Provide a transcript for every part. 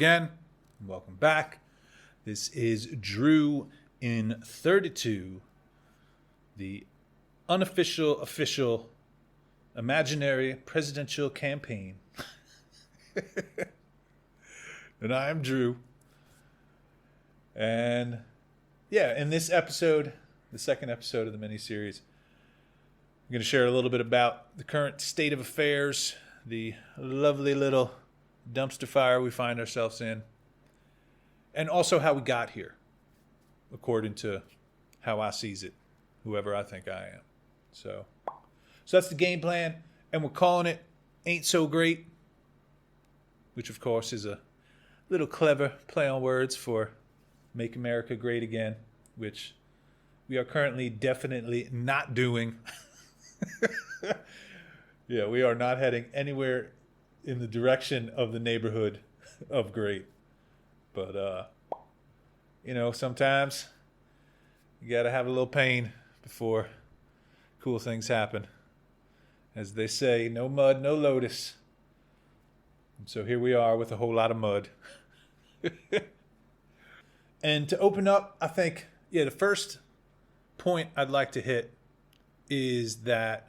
again. Welcome back. This is Drew in 32, the unofficial, official, imaginary presidential campaign. And I am Drew. And yeah, in this episode, the second episode of the miniseries, I'm going to share a little bit about the current state of affairs, the lovely little dumpster fire we find ourselves in, and also how we got here, according to how I sees it, whoever I think I am. So that's the game plan, and we're calling it Ain't So Great, which of course is a little clever play on words for Make America Great Again, which we are currently definitely not doing. Yeah, we are not heading anywhere in the direction of the neighborhood of great. But, sometimes you got to have a little pain before cool things happen. As they say, no mud, no lotus. And so here we are with a whole lot of mud. And to open up, I think, the first point I'd like to hit is that,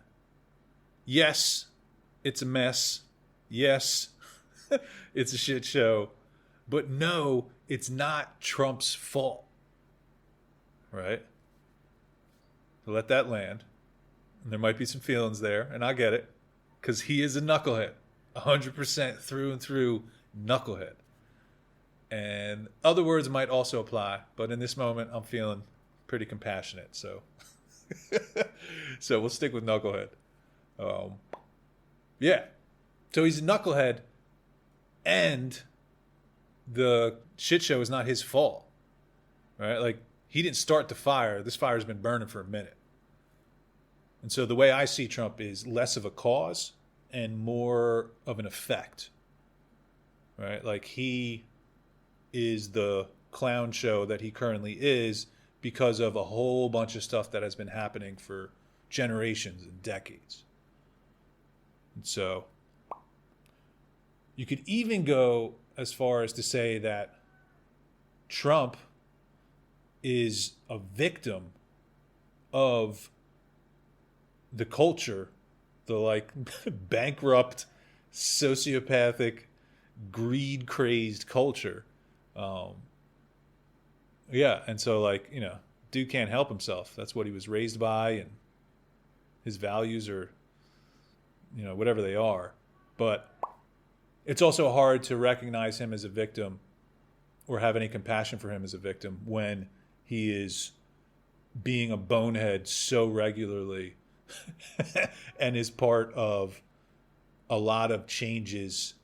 yes, it's a mess. Yes, it's a shit show. But no, it's not Trump's fault. Right? So let that land. And there might be some feelings there, and I get it. Because he is a knucklehead. 100% through and through knucklehead. And other words might also apply. But in this moment, I'm feeling pretty compassionate. So we'll stick with knucklehead. Yeah. So he's a knucklehead, and the shit show is not his fault, right? Like, he didn't start the fire. This fire's been burning for a minute. And so the way I see Trump is less of a cause and more of an effect, right? Like, he is the clown show that he currently is because of a whole bunch of stuff that has been happening for generations and decades. And so you could even go as far as to say that Trump is a victim of the culture, the bankrupt, sociopathic, greed-crazed culture. And so dude can't help himself. That's what he was raised by, and his values are, whatever they are. But it's also hard to recognize him as a victim or have any compassion for him as a victim when he is being a bonehead so regularly and is part of a lot of changes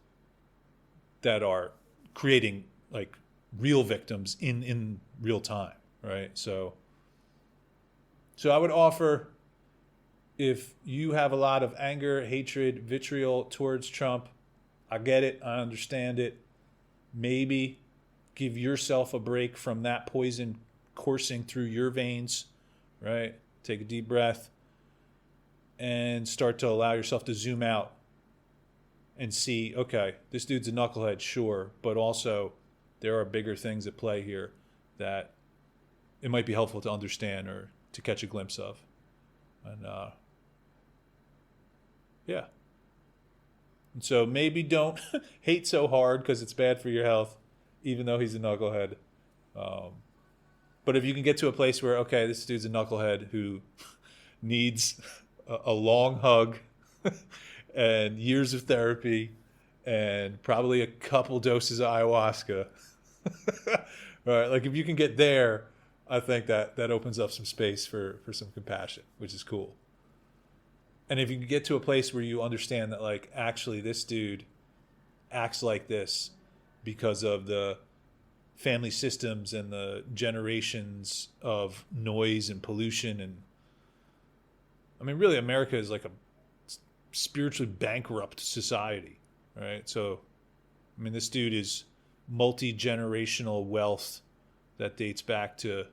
that are creating real victims in real time, right? So I would offer, if you have a lot of anger, hatred, vitriol towards Trump, I get it. I understand it. Maybe give yourself a break from that poison coursing through your veins, right? Take a deep breath and start to allow yourself to zoom out and see, okay, this dude's a knucklehead, sure, but also there are bigger things at play here that it might be helpful to understand or to catch a glimpse of. And yeah. And so maybe don't hate so hard because it's bad for your health, even though he's a knucklehead. But if you can get to a place where, okay, this dude's a knucklehead who needs a long hug and years of therapy and probably a couple doses of ayahuasca, right? If you can get there, I think that opens up some space for some compassion, which is cool. And if you can get to a place where you understand that, actually this dude acts like this because of the family systems and the generations of noise and pollution. And really America is like a spiritually bankrupt society, right? So, this dude is multi-generational wealth that dates back to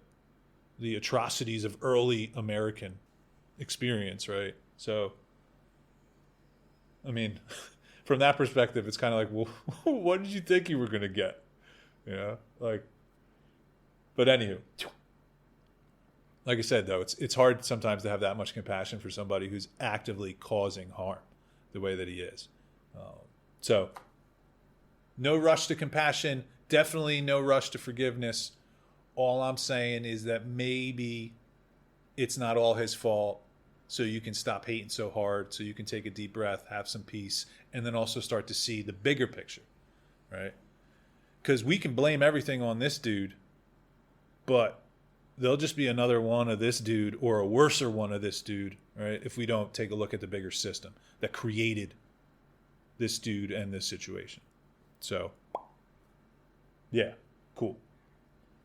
the atrocities of early American experience, right? So, from that perspective, it's kind of like, well, what did you think you were going to get, like. But anywho, like I said, though, it's hard sometimes to have that much compassion for somebody who's actively causing harm the way that he is. So no rush to compassion, definitely no rush to forgiveness. All I'm saying is that maybe it's not all his fault, so you can stop hating so hard, so you can take a deep breath, have some peace, and then also start to see the bigger picture, right? Because we can blame everything on this dude, but there'll just be another one of this dude or a worser one of this dude, right? If we don't take a look at the bigger system that created this dude and this situation. So, yeah, cool.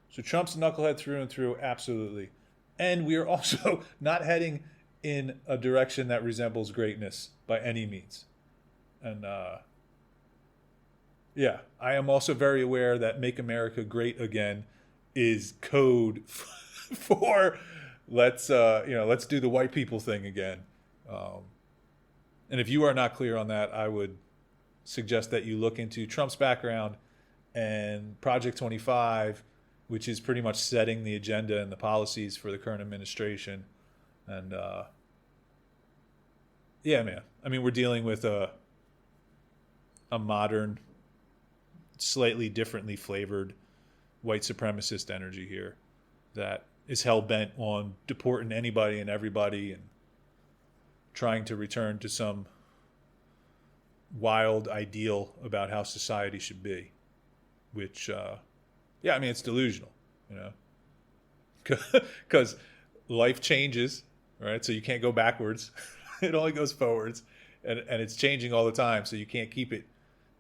So Trump's a knucklehead through and through, absolutely. And we are also not heading in a direction that resembles greatness by any means. And yeah, I am also very aware that Make America Great Again is code for let's do the white people thing again. And if you are not clear on that, I would suggest that you look into Trump's background and Project 25, which is pretty much setting the agenda and the policies for the current administration. And yeah, man. I mean, we're dealing with a modern, slightly differently flavored white supremacist energy here that is hell-bent on deporting anybody and everybody and trying to return to some wild ideal about how society should be, which, yeah, I mean, it's delusional, because life changes, right? So you can't go backwards. It only goes forwards, and it's changing all the time, so you can't keep it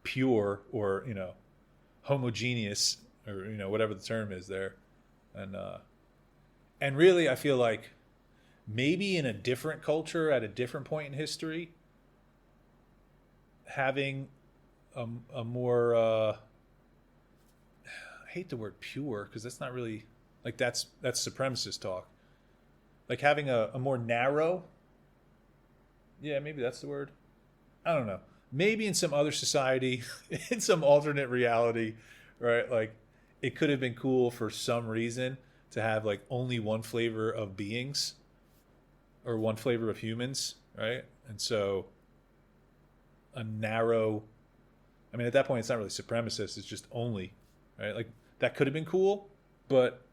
pure or, homogeneous or, whatever the term is there. And really, I feel like maybe in a different culture at a different point in history, having a more, I hate the word pure because that's not really, like that's supremacist talk. Like having a more narrow, yeah, maybe that's the word. I don't know. Maybe in some other society, in some alternate reality, right? Like it could have been cool for some reason to have like only one flavor of beings or one flavor of humans, right? And so a narrow, I mean, at that point, it's not really supremacist. It's just only, right? Like that could have been cool, but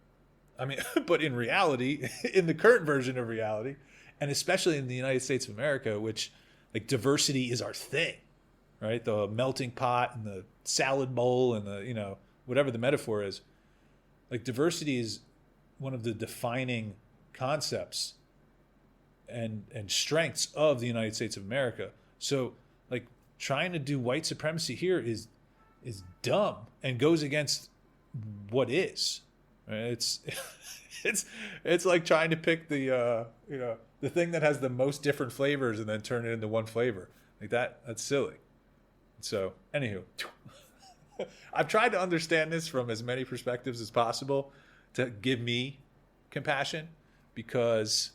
I mean, but in reality, in the current version of reality, and especially in the United States of America, which like diversity is our thing, right? The melting pot and the salad bowl and the, whatever the metaphor is, like diversity is one of the defining concepts and strengths of the United States of America. So like trying to do white supremacy here is dumb and goes against what is, right? It's like trying to pick the the thing that has the most different flavors and then turn it into one flavor. Like that's silly. So anywho, I've tried to understand this from as many perspectives as possible to give me compassion because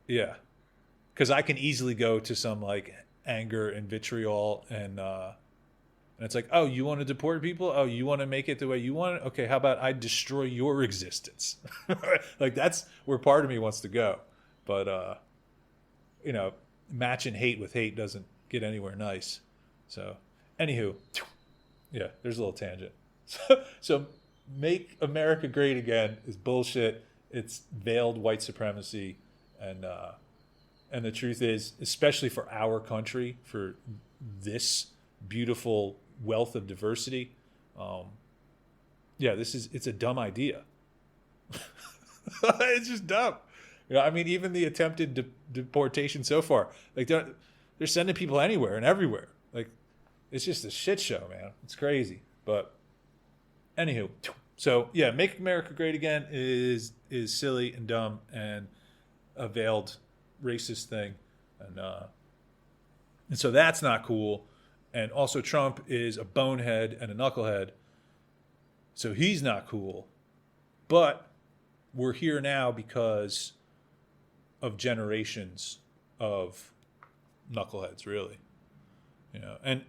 I can easily go to some like anger and vitriol and it's like, oh, you want to deport people? Oh, you want to make it the way you want it? Okay, how about I destroy your existence? Like that's where part of me wants to go. But matching hate with hate doesn't get anywhere nice. So anywho, yeah, there's a little tangent. So Make America Great Again is bullshit. It's veiled white supremacy. And the truth is, especially for our country, for this beautiful wealth of diversity, it's a dumb idea. It's just dumb. I mean, even the attempted deportation so far, like they're sending people anywhere and everywhere. Like it's just a shit show, man. It's crazy. But anywho, so yeah, Make America Great Again is silly and dumb and a veiled racist thing, and so that's not cool. And also Trump is a bonehead and a knucklehead, so he's not cool. But we're here now because of generations of knuckleheads, really, and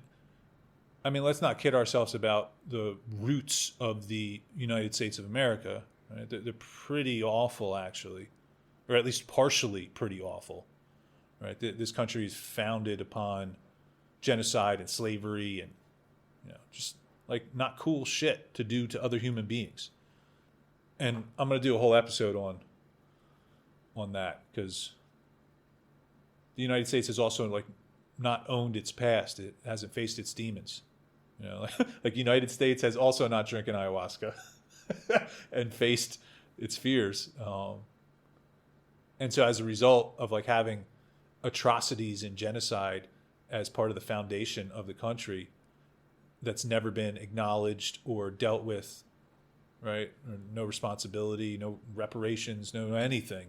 I mean, let's not kid ourselves about the roots of the United States of America. Right? They're pretty awful, actually, or at least partially pretty awful. Right? This country is founded upon genocide and slavery, and just like not cool shit to do to other human beings. And I'm going to do a whole episode on that, because the United States has also like not owned its past. It hasn't faced its demons. Like United States has also not drinking ayahuasca and faced its fears. And so as a result of like having atrocities and genocide as part of the foundation of the country that's never been acknowledged or dealt with, right? No responsibility, no reparations, no anything.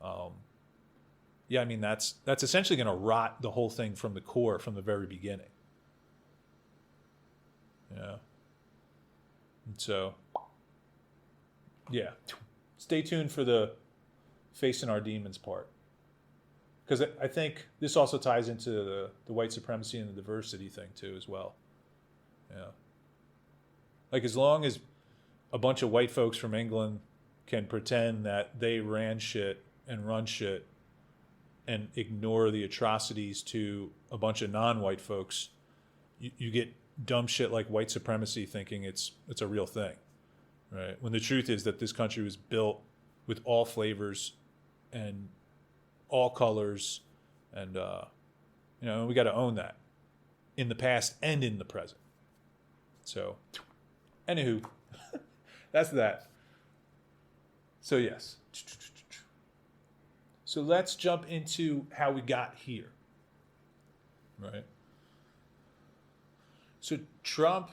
I mean, that's essentially going to rot the whole thing from the core, from the very beginning. Yeah. And so, yeah, stay tuned for the facing our demons part. Because I think this also ties into the white supremacy and the diversity thing too as well. Yeah. Like as long as a bunch of white folks from England can pretend that they ran shit and run shit and ignore the atrocities to a bunch of non-white folks, you get dumb shit like white supremacy thinking it's a real thing, right? When the truth is that this country was built with all flavors and all colors, and we got to own that in the past and in the present. So, anywho, that's that. So yes. So let's jump into how we got here, right? So Trump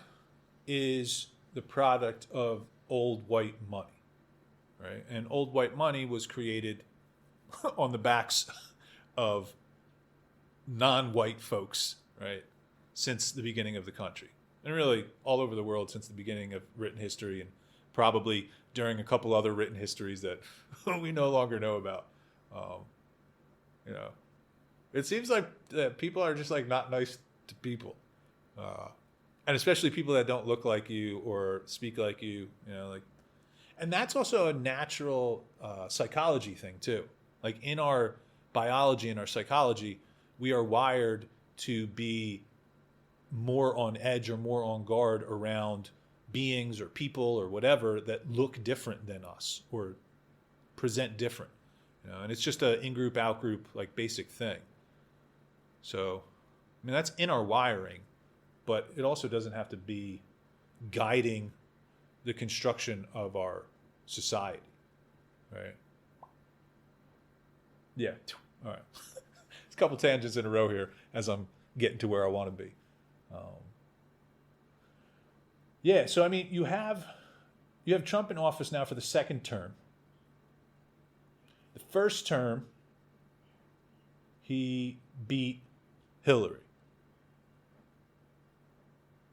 is the product of old white money, right? And old white money was created on the backs of non-white folks, right? Since the beginning of the country. And really all over the world since the beginning of written history, and probably during a couple other written histories that we no longer know about. It seems like people are just like not nice to people. And especially people that don't look like you or speak like you, and that's also a natural psychology thing too. Like in our biology and our psychology, we are wired to be more on edge or more on guard around beings or people or whatever that look different than us or present different. And it's just a in-group, out-group, like basic thing. So, I mean, that's in our wiring, but it also doesn't have to be guiding the construction of our society, right? Yeah. All right. It's a couple tangents in a row here as I'm getting to where I want to be. So I mean, you have Trump in office now for the second term. The first term, he beat Hillary.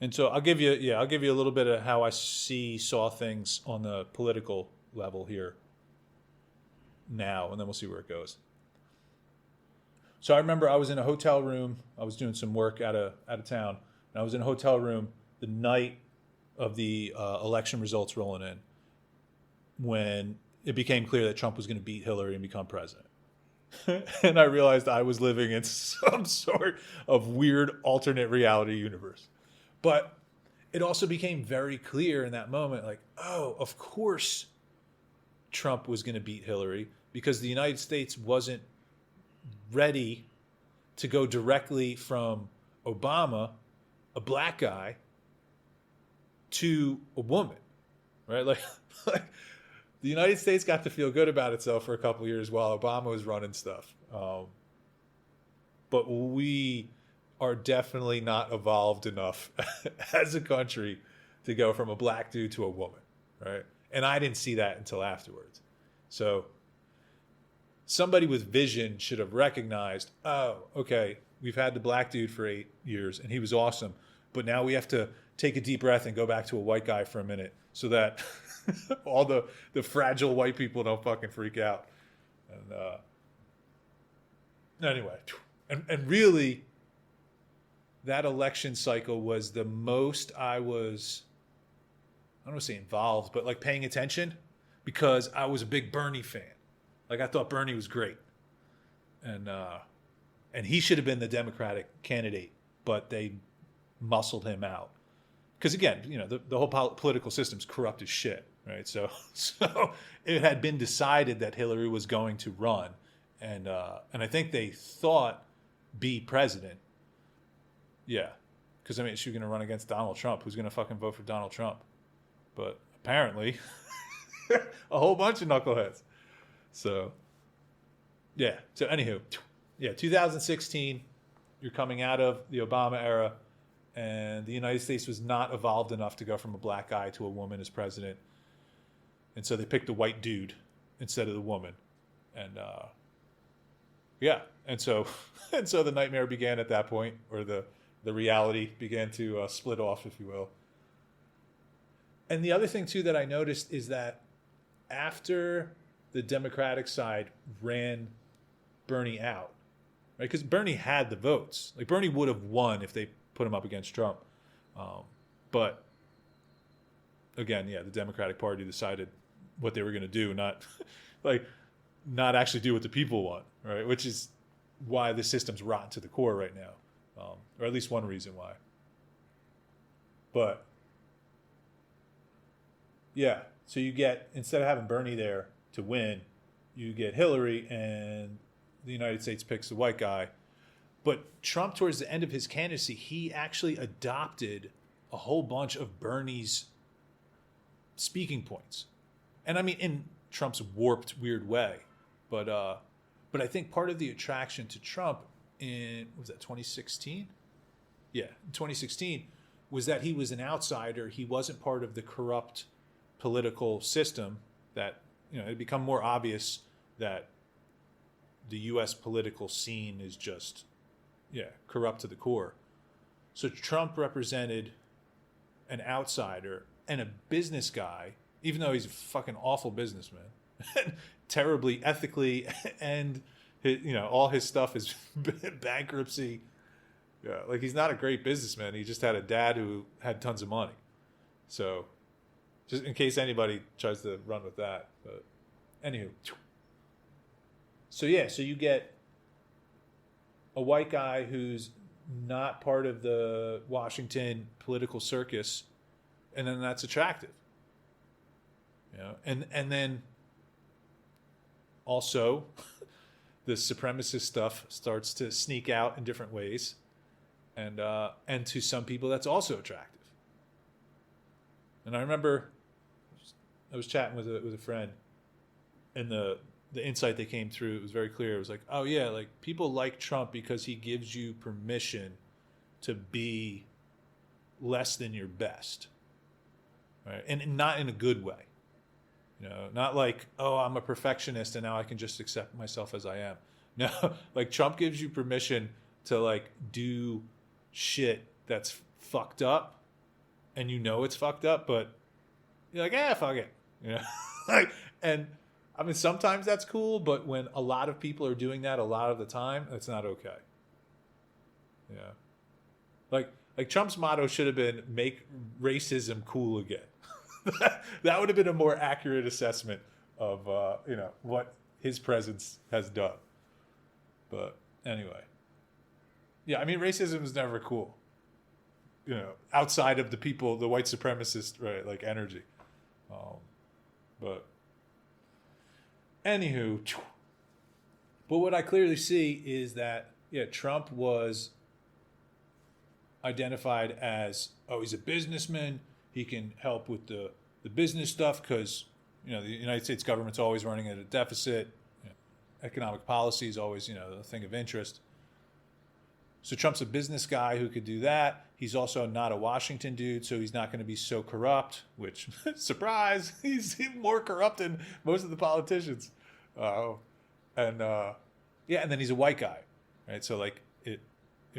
And so I'll give you a little bit of how I saw things on the political level here now, and then we'll see where it goes. So I remember I was in a hotel room. I was doing some work out of town, and I was in a hotel room the night of the election results rolling in, when it became clear that Trump was going to beat Hillary and become president. And I realized I was living in some sort of weird alternate reality universe. But it also became very clear in that moment, like, oh, of course Trump was going to beat Hillary, because the United States wasn't ready to go directly from Obama, a black guy, to a woman, right? Like the United States got to feel good about itself for a couple of years while Obama was running stuff. But we are definitely not evolved enough as a country to go from a black dude to a woman, right? And I didn't see that until afterwards. So somebody with vision should have recognized, oh, okay, we've had the black dude for 8 years and he was awesome, but now we have to take a deep breath and go back to a white guy for a minute so that all the fragile white people don't fucking freak out. And anyway, and really, that election cycle was the most I was, I don't want to say involved, but like paying attention, because I was a big Bernie fan. Like I thought Bernie was great, and he should have been the Democratic candidate, but they muscled him out. Because again, the whole political system's corrupt as shit, right? So it had been decided that Hillary was going to run, and I think they thought be president. Yeah, because I mean, she was going to run against Donald Trump. Who's going to fucking vote for Donald Trump? But apparently, a whole bunch of knuckleheads. So yeah. So anywho, yeah, 2016, you're coming out of the Obama era, and the United States was not evolved enough to go from a black guy to a woman as president. And so they picked a white dude instead of the woman. And yeah, and so the nightmare began at that point, or the reality began to split off, if you will. And the other thing too that I noticed is that after the Democratic side ran Bernie out, right? Because Bernie had the votes. Like Bernie would have won if they put him up against Trump. But again, yeah, the Democratic Party decided what they were going to do, not actually do what the people want, right? Which is why the system's rotten to the core right now, or at least one reason why. But yeah, so you get, instead of having Bernie there to win, you get Hillary, and the United States picks the white guy. But Trump, towards the end of his candidacy, he actually adopted a whole bunch of Bernie's speaking points. And I mean, in Trump's warped, weird way. But I think part of the attraction to Trump in, what was that, 2016? Yeah, in 2016, was that he was an outsider. He wasn't part of the corrupt political system that, it had become more obvious that the U.S. political scene is just, corrupt to the core. So Trump represented an outsider and a business guy, even though he's a fucking awful businessman, terribly ethically, and all his stuff is bankruptcy. Yeah, like he's not a great businessman. He just had a dad who had tons of money. So, just in case anybody tries to run with that. But anywho, so yeah, so you get a white guy who's not part of the Washington political circus, and then that's attractive. And then also the supremacist stuff starts to sneak out in different ways, and to some people that's also attractive. And I remember I was chatting with a friend, and the insight that came through, it was very clear. It was like, oh yeah, like people like Trump because he gives you permission to be less than your best, right? And not in a good way. Not like, oh, I'm a perfectionist and now I can just accept myself as I am. No, like Trump gives you permission to like do shit that's fucked up, and it's fucked up, but you're like, fuck it. And I mean, sometimes that's cool, but when a lot of people are doing that a lot of the time, it's not okay. Yeah. Like Trump's motto should have been make racism cool again. That would have been a more accurate assessment of what his presence has done. But anyway, yeah, I mean, racism is never cool. Outside of the people, the white supremacist, right, like energy. But anywho, but what I clearly see is that Trump was identified as, oh, he's a businessman. He can help with the business stuff because, the United States government's always running at a deficit. Economic policy is always, a thing of interest. So Trump's a business guy who could do that. He's also not a Washington dude, so he's not going to be so corrupt, which, surprise, he's more corrupt than most of the politicians. And then he's a white guy, right? So like it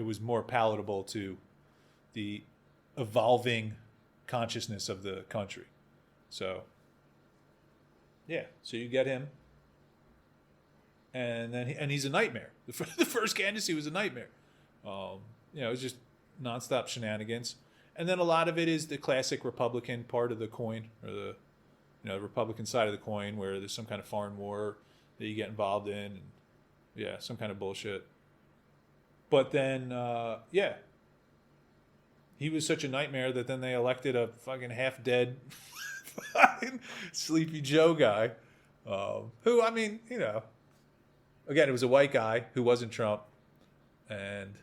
was more palatable to the evolving consciousness of the country. So yeah, so you get him, and then he's a nightmare. The first candidacy was a nightmare. It was just nonstop shenanigans. And then a lot of it is the classic Republican part of the coin, or the Republican side of the coin, where there's some kind of foreign war that you get involved in, and yeah, some kind of bullshit. But then, he was such a nightmare that then they elected a fucking half-dead, fucking Sleepy Joe guy, who, I mean, again, it was a white guy who wasn't Trump, and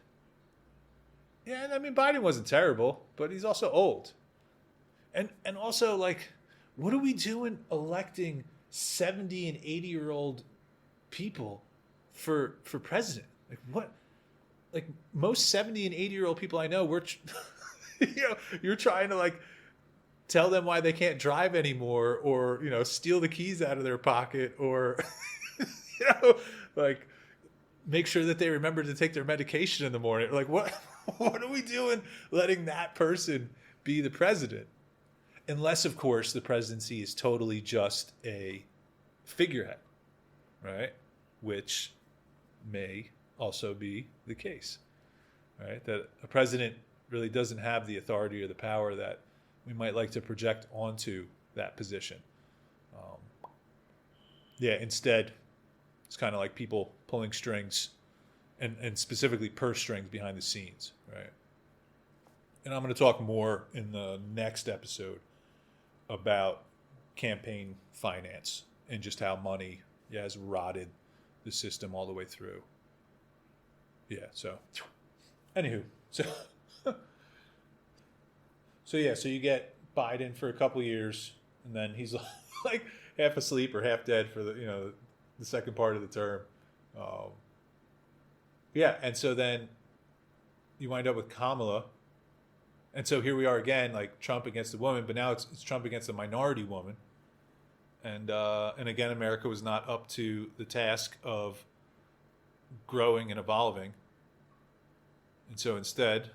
yeah, I mean, Biden wasn't terrible, but he's also old, and also, like, what are we doing electing 70 and 80-year-old people for president? Like, what? Like, most 70 and 80-year-old people I know, you're trying to, like, tell them why they can't drive anymore, or, steal the keys out of their pocket, or, like, make sure that they remember to take their medication in the morning. Like, what are we doing letting that person be the president? Unless, of course, the presidency is totally just a figurehead, right? Which may also be the case, right? That a president really doesn't have the authority or the power that we might like to project onto that position. Instead, it's kind of like people pulling strings, and specifically purse strings behind the scenes, right? And I'm going to talk more in the next episode about campaign finance and just how money has rotted the system all the way through. Yeah, so anywho, so so you get Biden for a couple years, and then he's like half asleep or half dead for the second part of the term. And so then you wind up with Kamala, and so here we are again, like Trump against the woman, but now it's Trump against a minority woman, and again, America was not up to the task of growing and evolving, and so instead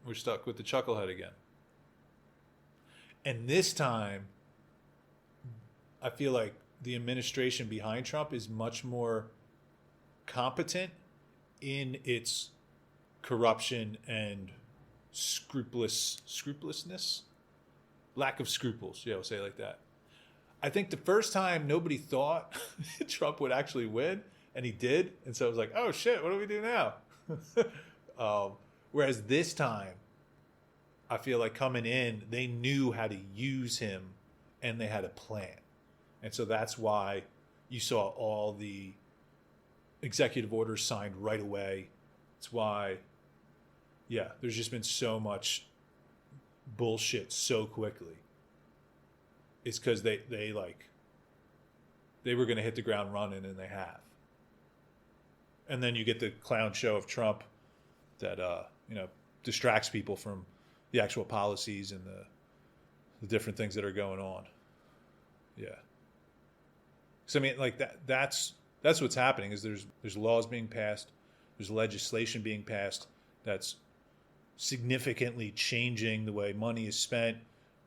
we're stuck with the chucklehead again. And this time I feel like the administration behind Trump is much more competent in its corruption and scrupulousness, lack of scruples. Yeah, we'll say it like that. I think the first time nobody thought Trump would actually win, and he did, and so it was like, oh shit, what do we do now? Whereas this time, I feel like coming in, they knew how to use him, and they had a plan. And so that's why you saw all the executive orders signed right away. It's why, there's just been so much bullshit so quickly. It's because they were going to hit the ground running, and they have. And then you get the clown show of Trump that distracts people from the actual policies and the different things that are going on. Yeah. So I mean, like that's what's happening. Is there's laws being passed, there's legislation being passed that's significantly changing the way money is spent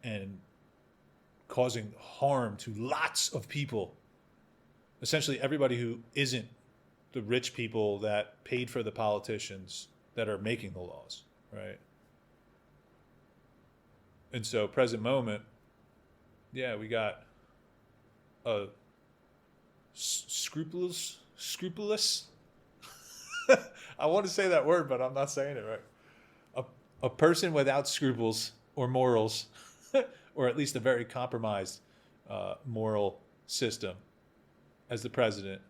and causing harm to lots of people. Essentially, everybody who isn't the rich people that paid for the politicians that are making the laws, right? And so, present moment, we got a scrupulous. I want to say that word, but I'm not saying it right. A person without scruples or morals, or at least a very compromised moral system, as the president,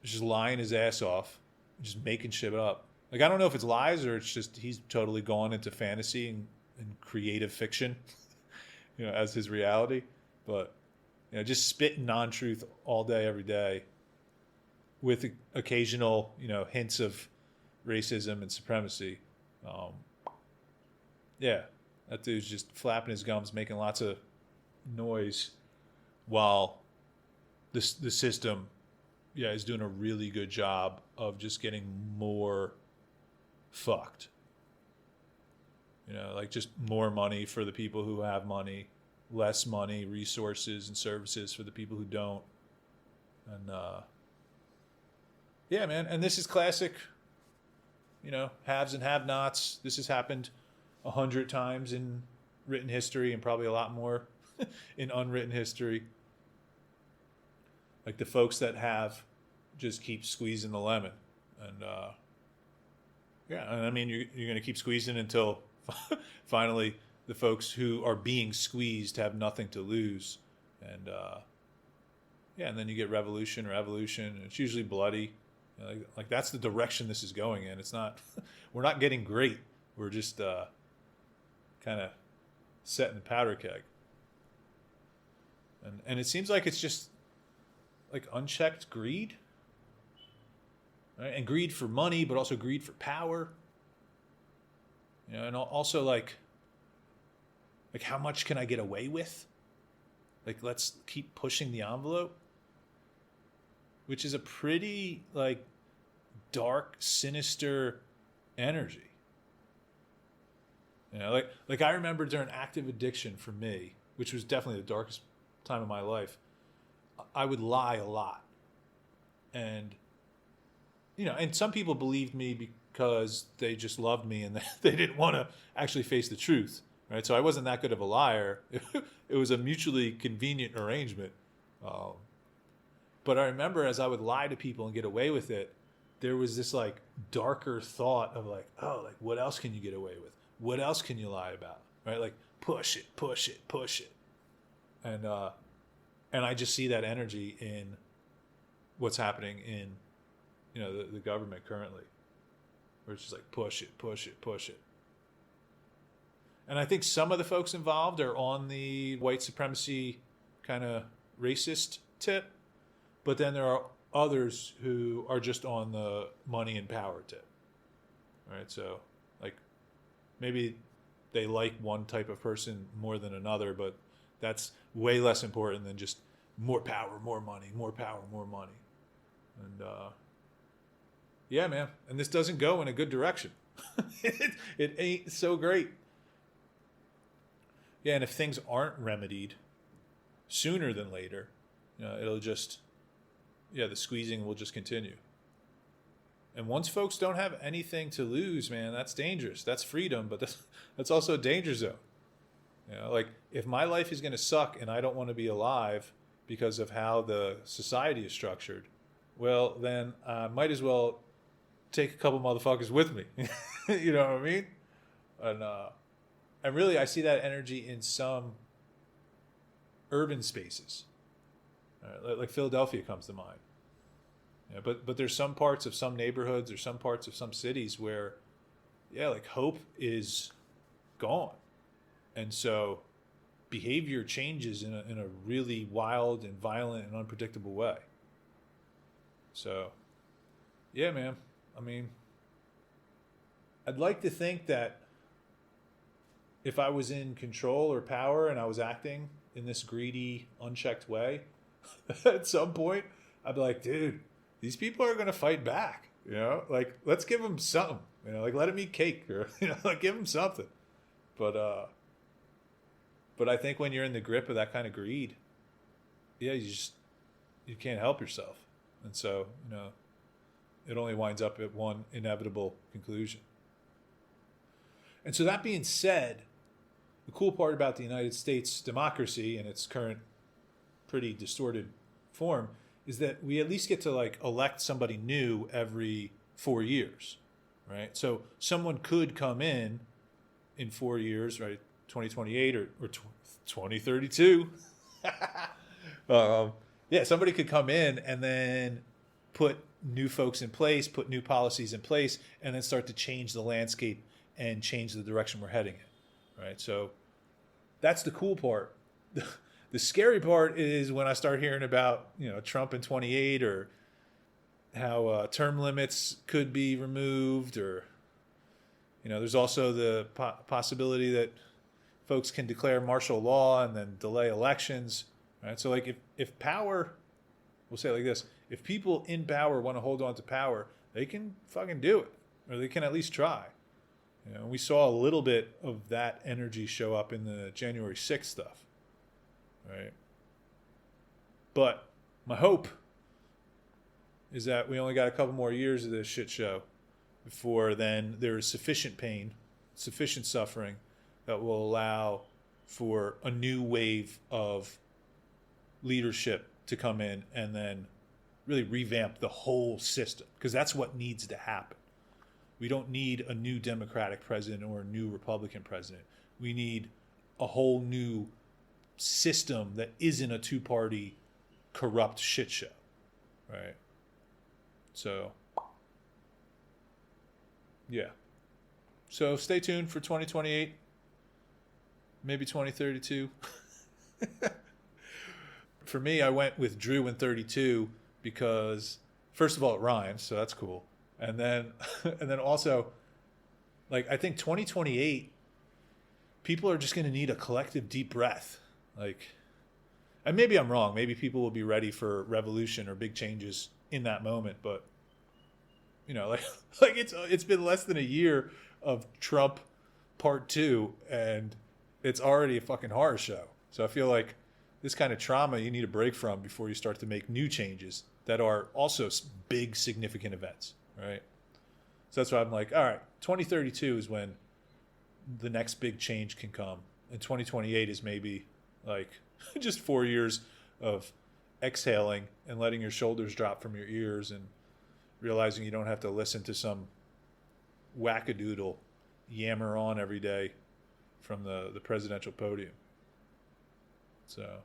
just lying his ass off, just making shit up. Like, I don't know if it's lies or it's just he's totally gone into fantasy and creative fiction, as his reality. But just spitting non-truth all day, every day, with occasional, hints of racism and supremacy. That dude's just flapping his gums, making lots of noise, while the system, is doing a really good job of just getting more fucked. Like just more money for the people who have money, less money, resources and services for the people who don't. And man, and this is classic haves and have-nots. This has happened 100 times in written history, and probably a lot more in unwritten history. Like the folks that have just keep squeezing the lemon, and and I mean you're going to keep squeezing until finally the folks who are being squeezed have nothing to lose, and and then you get revolution. And it's usually bloody. Like that's the direction this is going in. It's not, we're not getting great. We're just kind of setting the powder keg. And it seems like it's just like unchecked greed, right? And greed for money, but also greed for power. And also like how much can I get away with? Like, let's keep pushing the envelope, which is a pretty like dark, sinister energy. Like I remember during active addiction for me, which was definitely the darkest time of my life, I would lie a lot. And and some people believed me because they just loved me and they didn't want to actually face the truth, right? So I wasn't that good of a liar. It was a mutually convenient arrangement. But I remember as I would lie to people and get away with it, there was this like darker thought of like, oh, like what else can you get away with? What else can you lie about? Right? Like push it. And I just see that energy in what's happening in, the government currently, where it's just like push it. And I think some of the folks involved are on the white supremacy kind of racist tip, but then there are others who are just on the money and power tip, right? So like maybe they like one type of person more than another, but that's way less important than just more power, more money, more power, more money. And yeah, man. And this doesn't go in a good direction. It ain't so great. Yeah, and if things aren't remedied sooner than later, it'll just, the squeezing will just continue. And once folks don't have anything to lose, man, that's dangerous. That's freedom, but that's also a danger zone. Like if my life is going to suck and I don't want to be alive because of how the society is structured, well, then I might as well take a couple motherfuckers with me. You know what I mean? And really, I see that energy in some urban spaces. Like Philadelphia comes to mind. But there's some parts of some neighborhoods or some parts of some cities where, like hope is gone. And so behavior changes in a really wild and violent and unpredictable way. So, yeah, man. I mean, I'd like to think that if I was in control or power and I was acting in this greedy, unchecked way, at some point, I'd be like, dude, these people are going to fight back. Like, let's give them something. Like, let them eat cake or, like, give them something. But I think when you're in the grip of that kind of greed, you can't help yourself. And so, it only winds up at one inevitable conclusion. And so that being said, the cool part about the United States democracy and its current pretty distorted form is that we at least get to like elect somebody new every 4 years, right? So someone could come in 4 years, right? 2028 or 2032. Somebody could come in and then put new folks in place, put new policies in place, and then start to change the landscape and change the direction we're heading in, right? So that's the cool part. The scary part is when I start hearing about, Trump in 28 or how term limits could be removed, or, there's also the possibility that folks can declare martial law and then delay elections, right? So like if power, we'll say it like this, if people in power want to hold on to power, they can fucking do it, or they can at least try. We saw a little bit of that energy show up in the January 6th stuff, right? But my hope is that we only got a couple more years of this shit show before then there is sufficient pain, sufficient suffering that will allow for a new wave of leadership to come in and then really revamp the whole system, because that's what needs to happen. We don't need a new Democratic president or a new Republican president. We need a whole new system that isn't a two-party corrupt shit show, right? So, yeah. So stay tuned for 2028, maybe 2032. For me, I went with Drew in 32 because, first of all, it rhymes, so that's cool. And then, and then also, like, I think 2028, people are just going to need a collective deep breath. Like, and maybe I'm wrong. Maybe people will be ready for revolution or big changes in that moment. But, you know, like it's been less than a year of Trump part 2, and it's already a fucking horror show. So I feel like this kind of trauma you need a break from before you start to make new changes that are also big, significant events, right? So that's why I'm like, all right, 2032 is when the next big change can come. And 2028 is maybe like just 4 years of exhaling and letting your shoulders drop from your ears and realizing you don't have to listen to some wackadoodle yammer on every day from the presidential podium. So,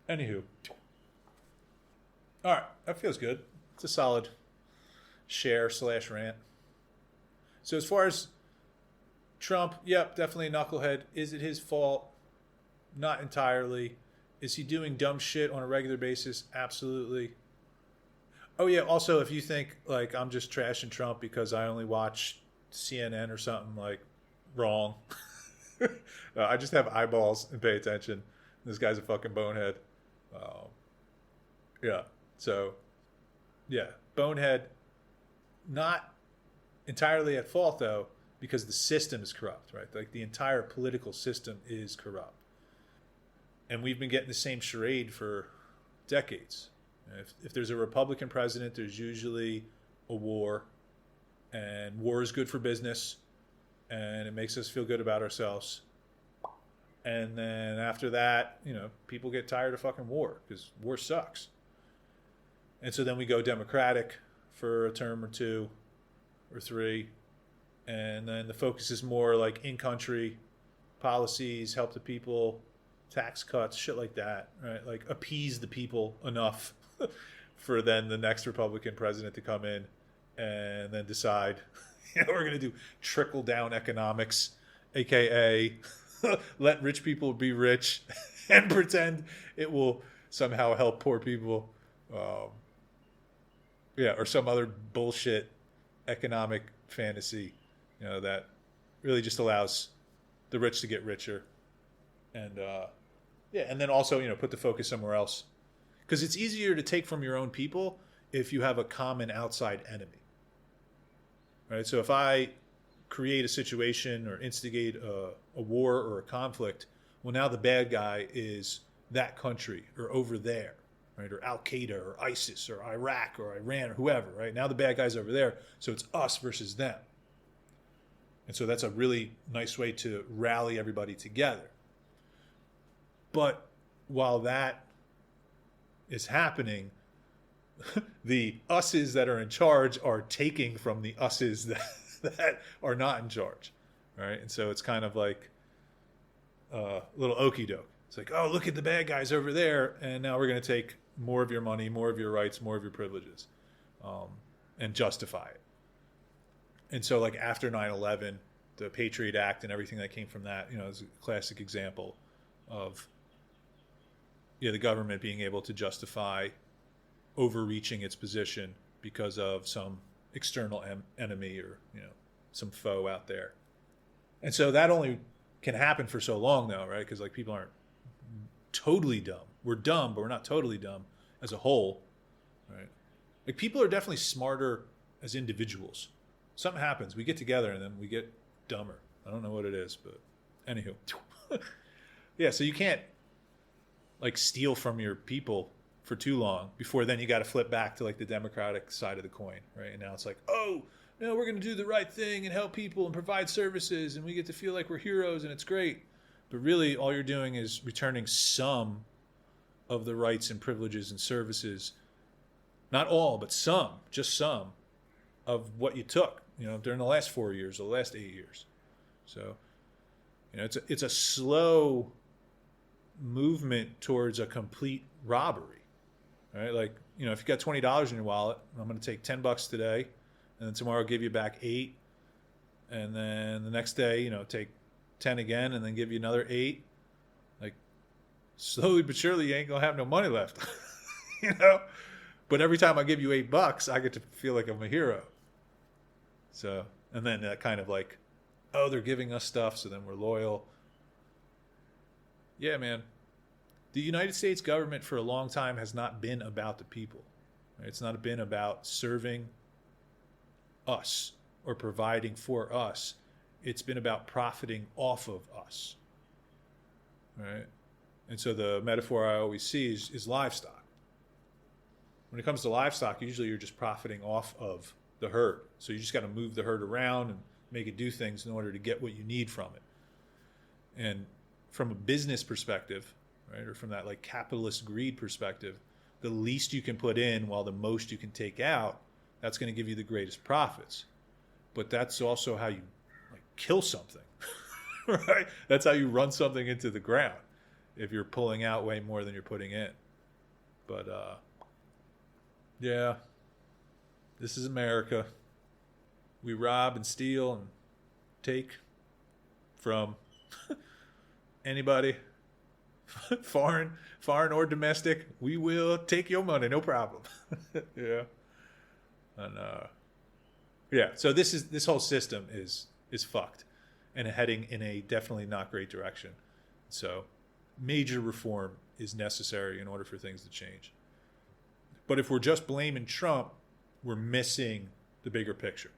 anywho. All right, that feels good. It's a solid share/rant. So as far as Trump, yep, definitely a knucklehead. Is it his fault? Not entirely. Is he doing dumb shit on a regular basis? Absolutely. Oh yeah, also if you think like I'm just trashing Trump because I only watch CNN or something, like, wrong. I just have eyeballs and pay attention. This guy's a fucking bonehead. Yeah. So, yeah, bonehead. Not entirely at fault though, because the system is corrupt, right? Like the entire political system is corrupt, and we've been getting the same charade for decades. If there's a Republican president, there's usually a war, and war is good for business, and it makes us feel good about ourselves. And then after that, you know, people get tired of fucking war because war sucks. And so then we go Democratic for a term or 2 or 3. And then the focus is more like in-country policies, help the people, tax cuts, shit like that, right? Like appease the people enough for then the next Republican president to come in and then decide, you know, we're going to do trickle-down economics, a.k.a. let rich people be rich and pretend it will somehow help poor people. Yeah, or some other bullshit economic fantasy, you know, that really just allows the rich to get richer. And, yeah, and then also, you know, put the focus somewhere else. Because it's easier to take from your own people if you have a common outside enemy. Right? So if I create a situation or instigate a war or a conflict, well, now the bad guy is that country or over there, right? Or Al-Qaeda or ISIS or Iraq or Iran or whoever, right? Now the bad guy's over there, so it's us versus them. And so that's a really nice way to rally everybody together. But while that is happening, the us's that are in charge are taking from the us's that are not in charge, right? And so it's kind of like a little okie doke. It's like, oh, look at the bad guys over there, and now we're going to take more of your money, more of your rights, more of your privileges, and justify it. And so, like, after 9/11, the Patriot Act and everything that came from that, you know, is a classic example of, the government being able to justify overreaching its position because of some external enemy or, you know, some foe out there. And so that only can happen for so long, though, right? Because, like, people aren't totally dumb. We're dumb, but we're not totally dumb as a whole, right? Like, people are definitely smarter as individuals. Something happens. We get together and then we get dumber. I don't know what it is, but anywho. Yeah, so you can't, like, steal from your people for too long before then you got to flip back to, like, the Democratic side of the coin, right? And now it's like, oh, no, we're going to do the right thing and help people and provide services, and we get to feel like we're heroes and it's great. But really, all you're doing is returning some of the rights and privileges and services, not all, but some, just some, of what you took, during the last 4 years or the last 8 years. So, it's a slow movement towards a complete robbery, right? Like, if you got $20 in your wallet, I'm going to take $10 today, and then tomorrow I'll give you back 8, and then the next day, take 10 again, and then give you another 8. Like, slowly but surely, you ain't gonna have no money left, But every time I give you $8, I get to feel like I'm a hero. So, and then that kind of like, oh, they're giving us stuff, so then we're loyal. Yeah, man. The United States government for a long time has not been about the people. It's not been about serving us or providing for us. It's been about profiting off of us. Right? And so the metaphor I always see is livestock. When it comes to livestock, usually you're just profiting off of the herd. So you just got to move the herd around and make it do things in order to get what you need from it. And from a business perspective, right, or from that like capitalist greed perspective, the least you can put in while the most you can take out, that's going to give you the greatest profits. But that's also how you like kill something, right? That's how you run something into the ground if you're pulling out way more than you're putting in. But yeah, this is America. We rob and steal and take from anybody, foreign or domestic. We will take your money, no problem. Yeah, and yeah. So this whole system is fucked and heading in a definitely not great direction. So major reform is necessary in order for things to change. But if we're just blaming Trump, we're missing the bigger picture.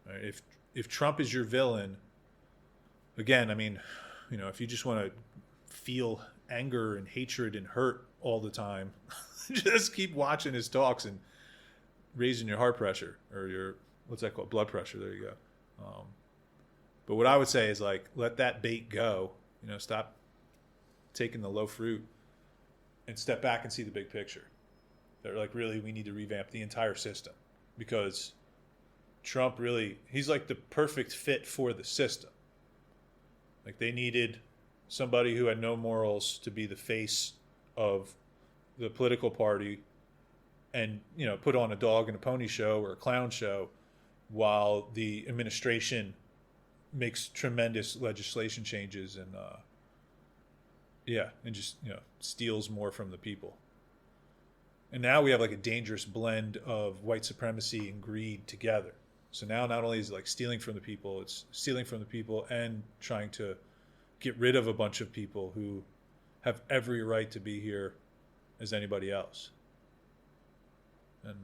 Right? If Trump is your villain, again, I mean, if you just want to feel anger and hatred and hurt all the time, just keep watching his talks and raising your heart pressure or your, what's that called? Blood pressure. There you go. But what I would say is like, let that bait go, stop taking the low fruit and step back and see the big picture. That like, really, we need to revamp the entire system because Trump really, he's like the perfect fit for the system. Like they needed somebody who had no morals to be the face of the political party and, put on a dog and a pony show or a clown show while the administration makes tremendous legislation changes and, and just, steals more from the people. And now we have like a dangerous blend of white supremacy and greed together. So now not only is it like stealing from the people, it's stealing from the people and trying to get rid of a bunch of people who have every right to be here as anybody else. And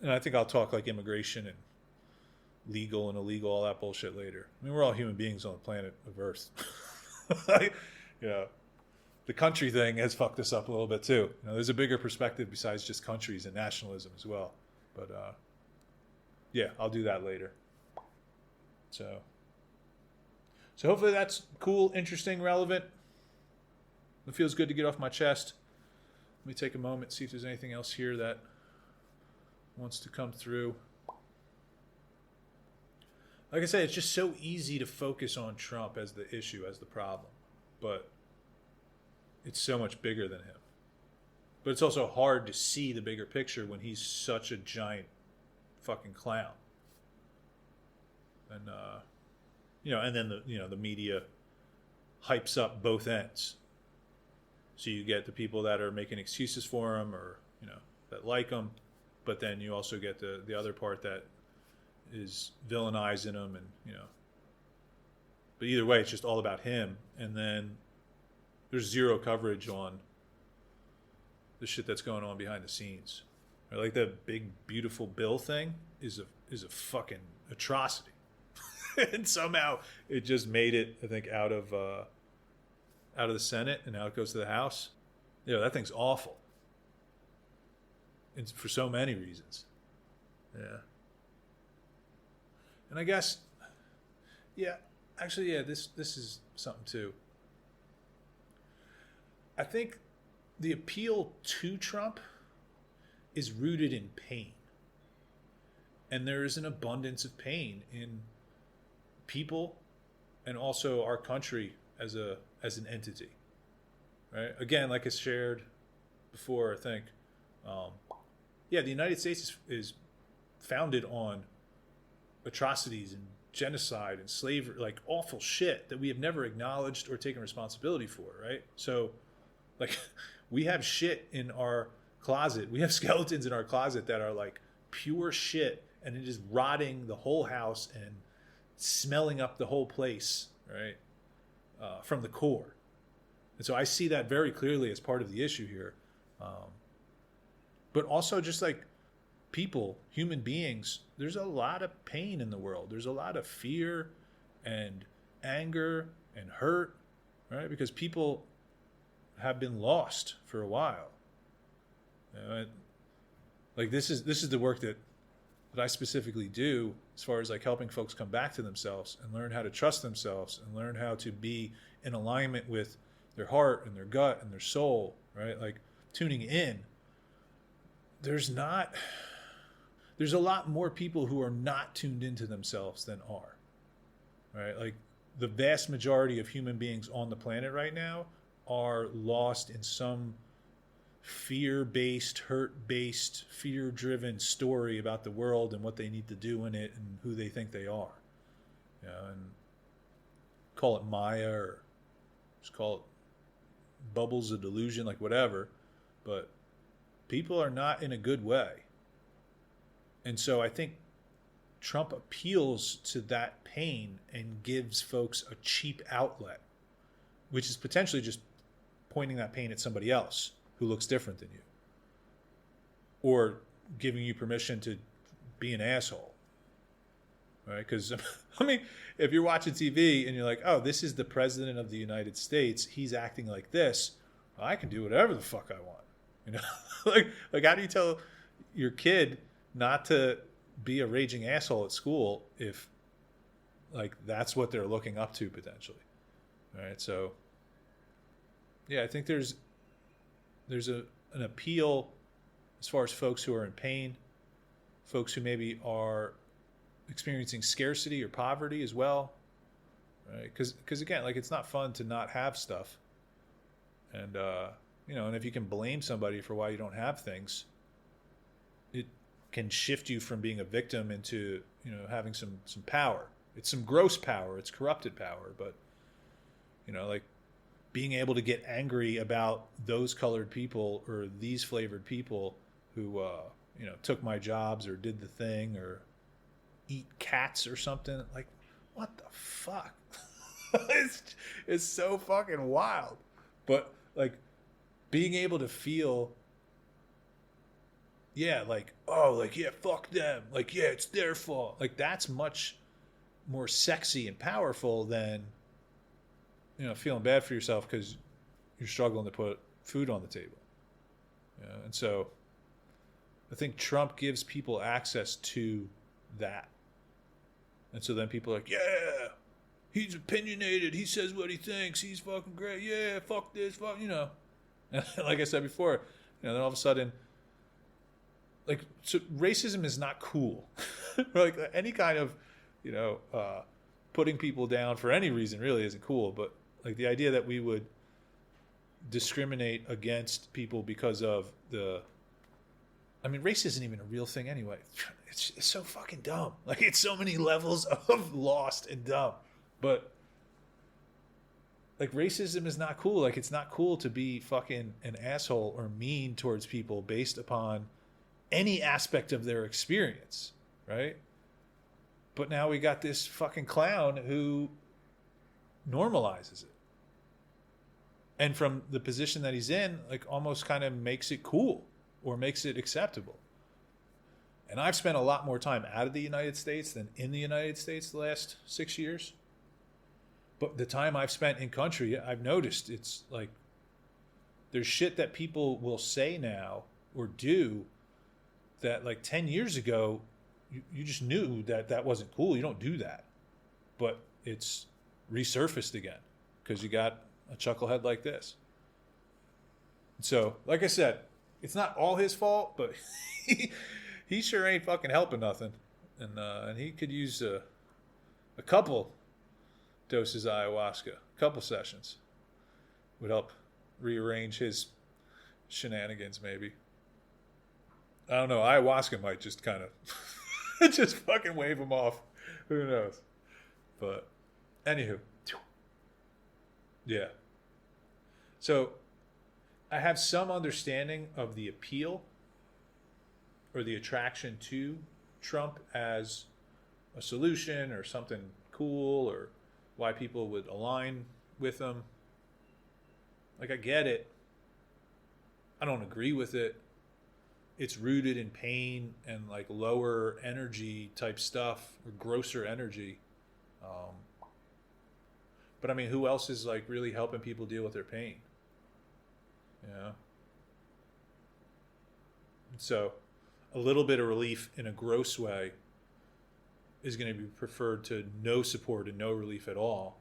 and I think I'll talk like immigration and legal and illegal, all that bullshit later. I mean, we're all human beings on the planet of Earth. The country thing has fucked us up a little bit too. There's a bigger perspective besides just countries and nationalism as well. But I'll do that later. So hopefully that's cool, interesting, relevant. It feels good to get off my chest. Let me take a moment, see if there's anything else here that wants to come through. Like I said, it's just so easy to focus on Trump as the issue, as the problem. But it's so much bigger than him. But it's also hard to see the bigger picture when he's such a giant fucking clown. And and then the media hypes up both ends. So you get the people that are making excuses for him or, that like him, but then you also get the other part that is villainizing him and, but either way, it's just all about him. And then there's zero coverage on the shit that's going on behind the scenes. Right? Like the big, beautiful bill thing is a fucking atrocity. And somehow it just made it, I think, out of the Senate and now it goes to the House. That thing's awful. And for so many reasons. Yeah. And I guess, yeah, actually, yeah, this is something too. I think the appeal to Trump is rooted in pain. And there is an abundance of pain in people and also our country as an entity. Right? Again, like I shared before, I think, um, yeah, the United States is founded on atrocities and genocide and slavery, like awful shit that we have never acknowledged or taken responsibility for, right? So, like, we have shit in our closet. We have skeletons in our closet that are like pure shit, and it is rotting the whole house and smelling up the whole place, right? From the core. And so I see that very clearly as part of the issue here. But also just like people, human beings, there's a lot of pain in the world. There's a lot of fear and anger and hurt, right? Because people have been lost for a while. You know, like this is the work that I specifically do as far as like helping folks come back to themselves and learn how to trust themselves and learn how to be in alignment with their heart and their gut and their soul, right? Like tuning in. There's a lot more people who are not tuned into themselves than are, right? Like the vast majority of human beings on the planet right now are lost in some fear-based, hurt-based, fear-driven story about the world and what they need to do in it and who they think they are. You know, and call it Maya or just call it bubbles of delusion, like whatever. But people are not in a good way. And so I think Trump appeals to that pain and gives folks a cheap outlet, which is potentially just pointing that pain at somebody else who looks different than you, or giving you permission to be an asshole, right? Because I mean, if you're watching TV and you're like, oh, this is the president of the United States, he's acting like this, well, I can do whatever the fuck I want, you know? like how do you tell your kid not to be a raging asshole at school if like that's what they're looking up to potentially, right? So yeah, I think there's an appeal as far as folks who are in pain, folks who maybe are experiencing scarcity or poverty as well, right? Because again, like it's not fun to not have stuff, and you know, and if you can blame somebody for why you don't have things, it can shift you from being a victim into, you know, having some power. It's some gross power. It's corrupted power, but you know, like being able to get angry about those colored people or these flavored people who, you know, took my jobs or did the thing or eat cats or something. Like, what the fuck? it's so fucking wild. But like being able to feel, yeah, like, oh, like, yeah, fuck them. Like, yeah, it's their fault. Like that's much more sexy and powerful than, you know, feeling bad for yourself because you're struggling to put food on the table. You know? And so I think Trump gives people access to that. And so then people are like, yeah, he's opinionated. He says what he thinks. He's fucking great. Yeah, fuck this, fuck, you know. And like I said before, you know, then all of a sudden, like, so racism is not cool. Like any kind of, you know, putting people down for any reason really isn't cool. But like the idea that we would discriminate against people because of I mean, race isn't even a real thing anyway. It's so fucking dumb. Like it's so many levels of lost and dumb. But like racism is not cool. Like it's not cool to be fucking an asshole or mean towards people based upon any aspect of their experience, right? But now we got this fucking clown who normalizes it. And from the position that he's in, like almost kind of makes it cool or makes it acceptable. And I've spent a lot more time out of the United States than in the United States the last 6 years. But the time I've spent in country, I've noticed it's like there's shit that people will say now or do that like 10 years ago you just knew that that wasn't cool. You don't do that. But it's resurfaced again because you got a chucklehead like this. So, like I said, it's not all his fault, but he sure ain't fucking helping nothing. And he could use a couple doses of ayahuasca, a couple sessions. Would help rearrange his shenanigans, maybe. I don't know. Ayahuasca might just kind of just fucking wave him off. Who knows? But anywho, yeah. So I have some understanding of the appeal or the attraction to Trump as a solution or something cool, or why people would align with him. Like, I get it. I don't agree with it. It's rooted in pain and like lower energy type stuff, or grosser energy. But I mean, who else is like really helping people deal with their pain? Yeah. So a little bit of relief in a gross way is going to be preferred to no support and no relief at all.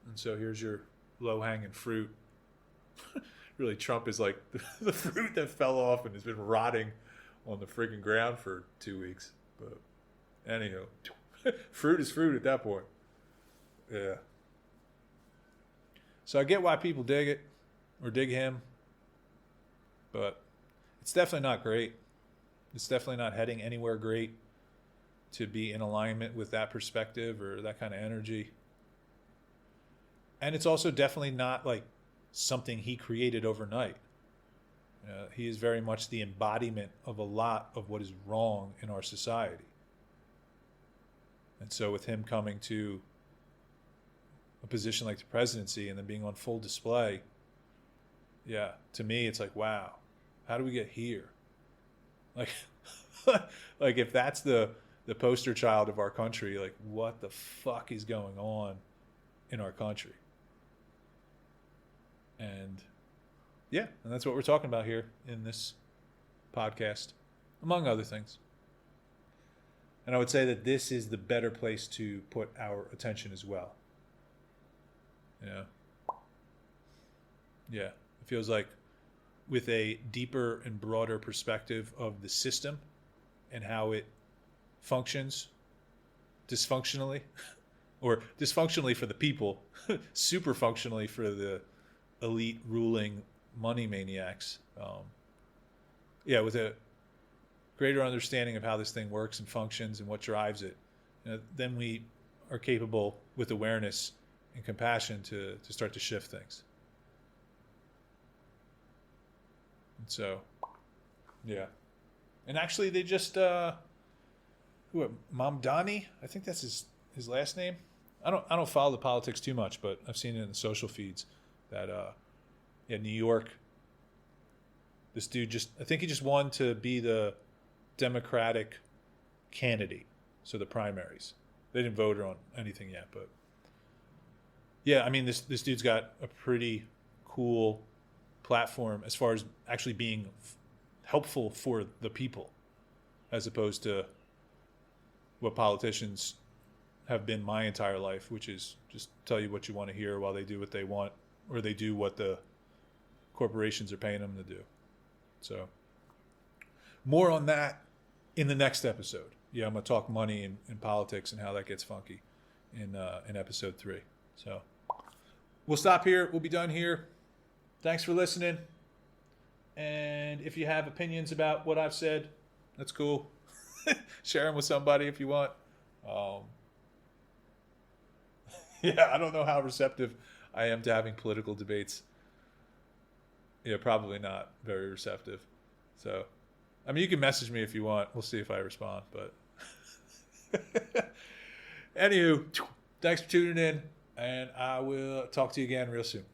And so here's your low-hanging fruit. Really, Trump is like the fruit that fell off and has been rotting on the freaking ground for 2 weeks. But anyhow, fruit is fruit at that point. Yeah. So I get why people dig it or dig him, but it's definitely not great. It's definitely not heading anywhere great to be in alignment with that perspective or that kind of energy. And it's also definitely not like something he created overnight. He is very much the embodiment of a lot of what is wrong in our society. And so with him coming to a position like the presidency and then being on full display, yeah, to me it's like, wow, how do we get here? Like, like if that's the poster child of our country, like what the fuck is going on in our country? And yeah, and that's what we're talking about here in this podcast, among other things. And I would say that this is the better place to put our attention as well. Yeah. Yeah. It feels like with a deeper and broader perspective of the system and how it functions dysfunctionally, or dysfunctionally for the people, super functionally for the elite ruling money maniacs. Yeah, with a greater understanding of how this thing works and functions and what drives it, then we are capable with awareness and compassion to start to shift things. And so, yeah. And actually they just, Mamdani, I think that's his last name. I don't follow the politics too much, but I've seen it in the social feeds that, New York, this dude I think he just won to be the Democratic candidate. So the primaries. They didn't vote on anything yet, but yeah, I mean, this dude's got a pretty cool platform as far as actually being helpful for the people, as opposed to what politicians have been my entire life, which is just tell you what you want to hear while they do what they want, or they do what the corporations are paying them to do. So more on that in the next episode. Yeah, I'm going to talk money and politics and how that gets funky in episode 3. So we'll stop here. We'll be done here. Thanks for listening. And if you have opinions about what I've said, that's cool. Share them with somebody if you want. Yeah, I don't know how receptive I am to having political debates. Yeah, probably not very receptive. So, I mean, you can message me if you want. We'll see if I respond. But anywho, thanks for tuning in, and I will talk to you again real soon.